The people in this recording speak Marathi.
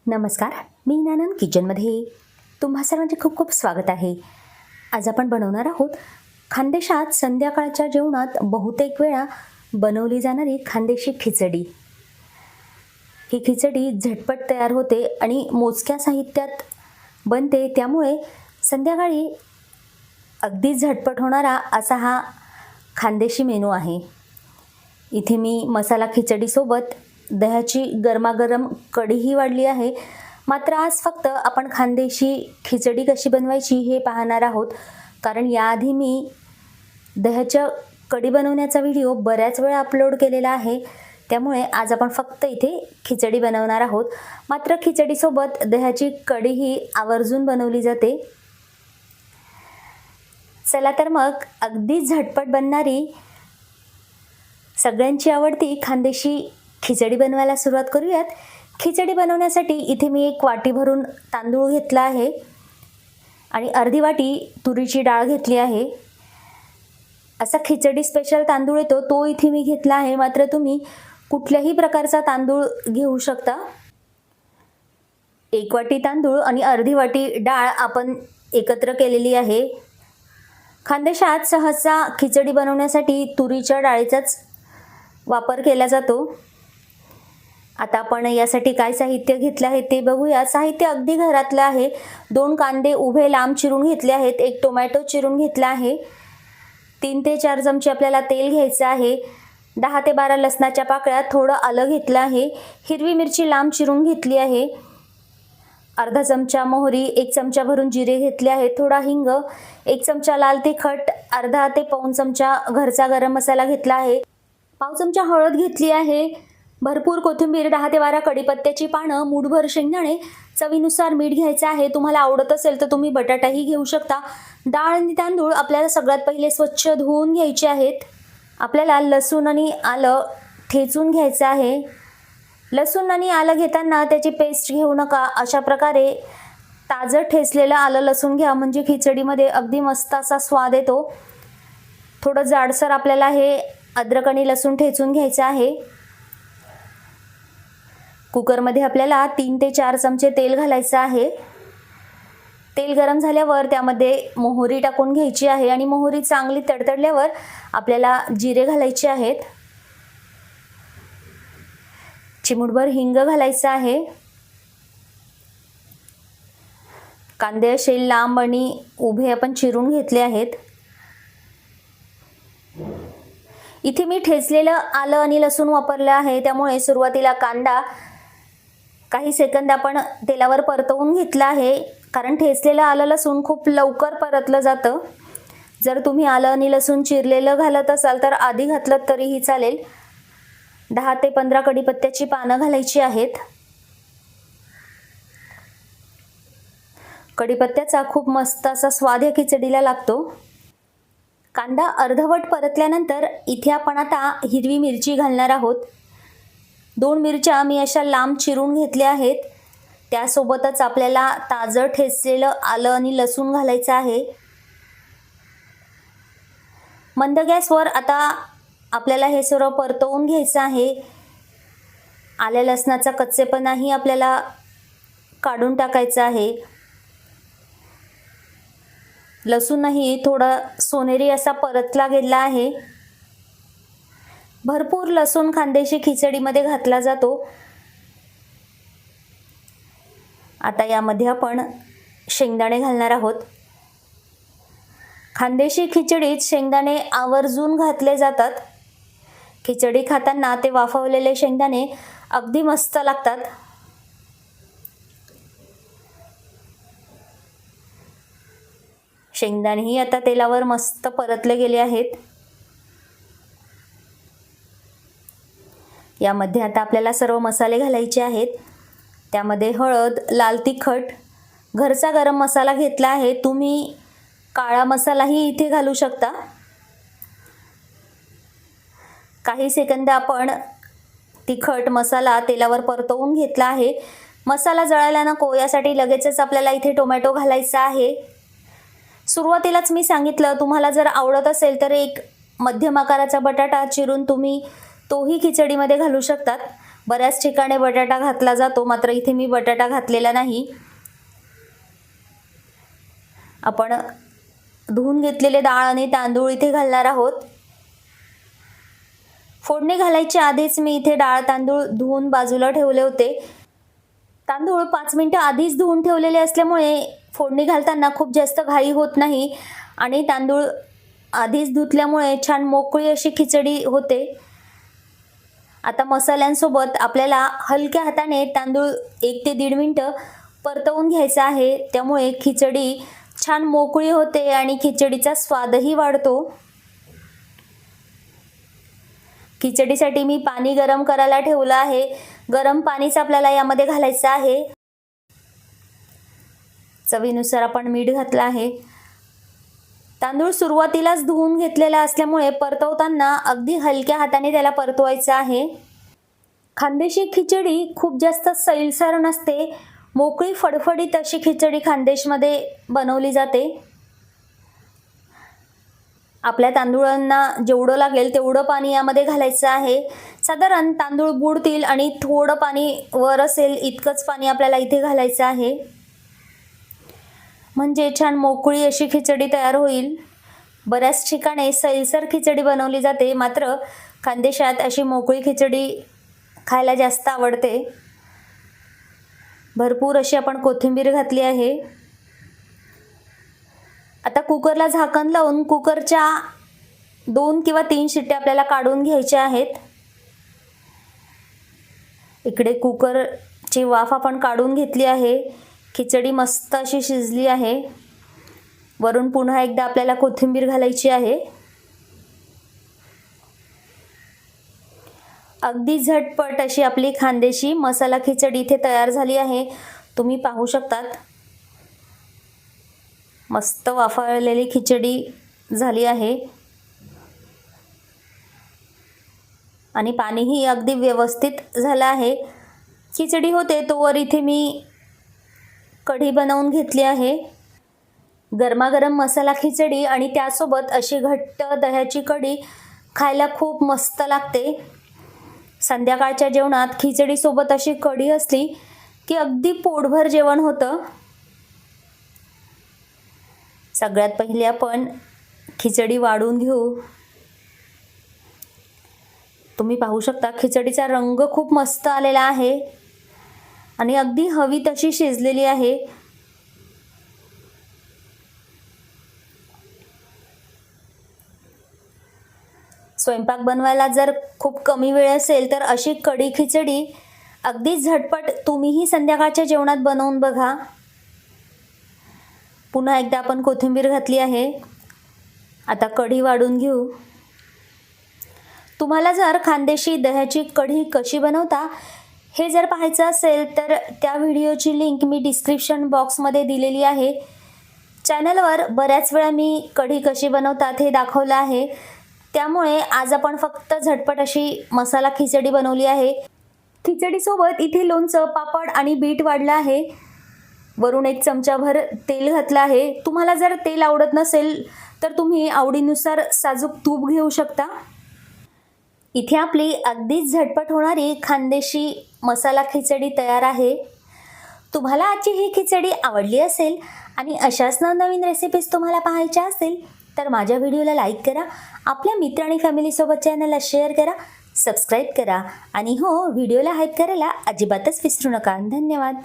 नमस्कार, मी नानन किचनमध्ये तुम्हा सर्वांचे खूप खूप स्वागत आहे. आज आपण बनवणार आहोत खानदेशात संध्याकाळच्या जेवणात बहुतेक वेळा बनवली जाणारी खानदेशी खिचडी. ही खिचडी झटपट तयार होते आणि मोजक्या साहित्यात बनते, त्यामुळे संध्याकाळी अगदी झटपट होणारा असा हा खानदेशी मेनू आहे. इथे मी मसाला खिचडीसोबत दह्याची गरमागरम कढीही वाढली आहे. मात्र आज फक्त आपण खानदेशी खिचडी कशी बनवायची हे पाहणार आहोत, कारण याआधी मी दह्याच्या कढी बनवण्याचा व्हिडिओ बऱ्याच वेळा अपलोड केलेला आहे. त्यामुळे आज आपण फक्त इथे खिचडी बनवणार आहोत. मात्र खिचडीसोबत दह्याची कढीही आवर्जून बनवली जाते. चला तर मग अगदी झटपट बनणारी सगळ्यांची आवडती खानदेशी खिचडी बनवायला सुरुवात करूयात. खिचडी बनवण्यासाठी इथे मी एक वाटी भरून तांदूळ घेतला आहे आणि अर्धी वाटी तुरीची डाळ घेतली आहे. असा खिचडी स्पेशल तांदूळ येतो तो इथे मी घेतला आहे. मात्र तुम्ही कुठल्याही प्रकारचा तांदूळ घेऊ शकता. एक वाटी तांदूळ आणि अर्धी वाटी डाळ आपण एकत्र केलेली आहे. खानदेशात सहसा खिचडी बनवण्यासाठी तुरीच्या डाळीचाच वापर केला जातो. आता आपण यासाठी काय साहित्य घेतले आहे ते बघूया. साहित्य अगदी घरातलं आहे. 2 कांदे उभे लांब चिरून घेतले आहेत. 1 टोमॅटो चिरून घेतला आहे. 3 ते 4 चमचे आपल्याला तेल घ्यायचं आहे. 10 ते 12 लसणाच्या पाकळ्या, थोडं आलं घेतलं आहे. हिरवी मिरची लांब चिरून घेतली आहे. अर्धा चमचा मोहरी, 1 चमचा भरून जिरे घेतले आहे. थोडा हिंग, 1 चमचा लाल तिखट, अर्धा ते पाऊण चमचा घरचा गरम मसाला घेतला आहे. पाव चमचा हळद घेतली आहे. भरपूर कोथिंबीर, 10 ते 12 कढीपत्त्याची पानं, मूठभर शेंगदाणे, चवीनुसार मीठ घ्यायचं आहे. तुम्हाला आवडत असेल तर तुम्ही बटाटाही घेऊ शकता. डाळ आणि तांदूळ आपल्याला सगळ्यात पहिले स्वच्छ धुवून घ्यायचे आहेत. आपल्याला लसूण आणि आलं ठेचून घ्यायचं आहे. लसूण आणि आलं घेताना त्याची पेस्ट घेऊ नका. अशा प्रकारे ताजं ठेचलेलं आलं लसूण घ्या, म्हणजे खिचडीमध्ये अगदी मस्त असा स्वाद येतो. थोडं जाडसर आपल्याला हे अद्रक आणि लसूण ठेचून घ्यायचं आहे. कुकरमध्ये आपल्याला 3 ते 4 चमचे तेल घालायचं आहे. तेल गरम झाल्यावर त्यामध्ये मोहरी टाकून घ्यायची आहे आणि मोहरी चांगली तडतडल्यावर आपल्याला जिरे घालायचे आहेत. चिमूटभर हिंग घालायचं आहे. कांदे असे लांब आणि उभे आपण चिरून घेतले आहेत. इथे मी ठेचलेलं आलं आणि लसूण वापरलं आहे, त्यामुळे सुरुवातीला कांदा काही सेकंद आपण तेलावर परतवून घेतला आहे, कारण ठेचलेलं आलं लसूण खूप लवकर परतलं जातं. जर तुम्ही आलं आणि लसूण चिरलेलं घालत असाल तर आधी घातलं तरीही चालेल. 10 ते 15 कढीपत्त्याची पानं घालायची आहेत. कढीपत्त्याचा खूप मस्त असा स्वाद या खिचडीला लागतो. कांदा अर्धवट परतल्यानंतर इथे आपण आता हिरवी मिरची घालणार आहोत. 2 मिरच्या मी अशा लांब चिरून घेतल्या आहेत. त्यासोबतच आपल्याला ताजं ठेचलेलं आलं आणि लसूण घालायचं आहे. मंद गॅसवर आता आपल्याला हे सर्व परतवून घ्यायचं आहे. आल्या लसणाचा कच्चेपणाही आपल्याला काढून टाकायचा आहे. लसूणही थोडा सोनेरी असा परतला गेला आहे. भरपूर लसूण खानदेशी खिचडीमध्ये घातला जातो. आता यामध्ये आपण शेंगदाणे घालणार आहोत. खानदेशी खिचडीत शेंगदाणे आवर्जून घातले जातात. खिचडी खाताना ते वाफवलेले शेंगदाणे अगदी मस्त लागतात. शेंगदाणेही आता तेलावर मस्त परतले गेले आहेत. यामध्ये आता आपल्याला सर्व मसाले घालायचे आहेत. त्यामध्ये हळद, लाल तिखट, घरचा गरम मसाला घेतला आहे. तुम्ही काळा मसालाही इथे घालू शकता. काही सेकंद आपण तिखट मसाला तेलावर परतवून घेतला आहे. मसाला जळायला नको यासाठी लगेचच आपल्याला इथे टोमॅटो घालायचा आहे. सुरुवातीलाच मी सांगितलं, तुम्हाला जर आवडत असेल तर एक मध्यम आकाराचा बटाटा चिरून तुम्ही तोही खिचडीमध्ये घालू शकतात. बऱ्याच ठिकाणी बटाटा घातला जातो, मात्र इथे मी बटाटा घातलेला नाही. आपण धुवून घेतलेले डाळ आणि तांदूळ इथे घालणार आहोत. फोडणी घालायच्या आधीच मी इथे डाळ तांदूळ धुवून बाजूला ठेवले होते. तांदूळ 5 मिनिटं आधीच धुवून ठेवलेले असल्यामुळे फोडणी घालताना खूप जास्त घाई होत नाही आणि तांदूळ आधीच धुतल्यामुळे छान मोकळी अशी खिचडी होते. आता मसाल्यांसोबत आपल्याला हलक्या हाताने तांदूळ 1 ते 1.5 मिनिटं परतवून घ्यायचा आहे. त्यामुळे खिचडी छान मोकळी होते आणि खिचडीचा स्वादही वाढतो. खिचडीसाठी मी पाणी गरम करायला ठेवलं आहे. गरम पाणीच आपल्याला यामध्ये घालायचं आहे. चवीनुसार आपण मीठ घातलं आहे. तांदूळ सुरुवातीलाच धुवून घेतलेला असल्यामुळे परतवताना अगदी हलक्या हाताने त्याला परतवायचं आहे. खानदेशी खिचडी खूप जास्त सैलसर नसते, मोकळी फडफडीत अशी खिचडी खानदेशमध्ये बनवली जाते. आपल्या तांदूळांना जेवढं लागेल तेवढं पाणी यामध्ये घालायचं आहे. साधारण तांदूळ बुडतील आणि थोडं पाणी वर असेल इतकंच पाणी आपल्याला इथे घालायचं आहे, म्हणजे छान मोकळी अशी खिचडी तयार होईल. बऱ्याच ठिकाणी सैलसर खिचडी बनवली जाते, मात्र खानदेशात अशी मोकळी खिचडी खायला जास्त आवडते. भरपूर अशी आपण कोथिंबीर घातली आहे. आता कुकरला झाकण लावून कुकरच्या 2 किंवा 3 शिट्ट्या आपल्याला काढून घ्यायच्या आहेत. इकडे कुकरची वाफ आपण काढून घेतली आहे. खिचडी मस्त अशी शिजली आहे. वरून पुन्हा एकदा आपल्याला कोथिंबीर घालायची आहे. अगदी झटपट अशी आपली खानदेशी मसाला खिचडी इथे तयार झाली आहे. तुम्ही पाहू शकतात, मस्त वाफाळलेली खिचडी झाली आहे आणि पाणीही अगदी व्यवस्थित झालं आहे. खिचडी होते तोवर इथे मी कढी बनवून घेतली आहे. गरमागरम मसाला खिचडी आणि त्यासोबत अशी घट्ट दह्याची कढी खायला खूप मस्त लागते. संध्याकाळच्या जेवणात खिचडीसोबत अशी कढी असली की अगदी पोटभर जेवण होतं. सगळ्यात पहिले आपण खिचडी वाढून घेऊ. तुम्ही पाहू शकता खिचडीचा रंग खूप मस्त आलेला आहे आणि अगदी हवी तशी शिजलेली आहे. स्वयंपाक बनवायला जर खूप कमी वेळ असेल तर अशी कढी खिचडी अगदी झटपट तुम्हीही संध्याकाळच्या जेवणात बनवून बघा. पुन्हा एकदा आपण कोथिंबीर घातली आहे. आता कढी वाढून घेऊ. तुम्हाला जर खानदेशी दह्याची कढी कशी बनवता हे जर पाहायचं असेल तर त्या व्हिडिओची लिंक मी डिस्क्रिप्शन बॉक्समध्ये दिलेली आहे. चॅनलवर बऱ्याच वेळा मी कढी कशी बनवतात हे दाखवलं आहे. त्यामुळे आज आपण फक्त झटपट अशी मसाला खिचडी बनवली आहे. खिचडीसोबत इथे लोणचं, पापड आणि बीट वाढलं आहे. वरून 1 चमचाभर तेल घातलं आहे. तुम्हाला जर तेल आवडत नसेल तर तुम्ही आवडीनुसार साजूक तूप घेऊ शकता. इथे आपली अगदीच झटपट होणारी खानदेशी मसाला खिचडी तयार आहे. तुम्हाला आजची ही खिचडी आवडली असेल आणि अशाच नवनवीन रेसिपीज तुम्हाला पाहायच्या असेल तर माझ्या व्हिडिओला लाईक करा, आपल्या मित्र आणि फॅमिलीसोबत चॅनलला शेअर करा, सबस्क्राईब करा आणि हो, व्हिडिओला हाईप करायला अजिबातच विसरू नका. धन्यवाद.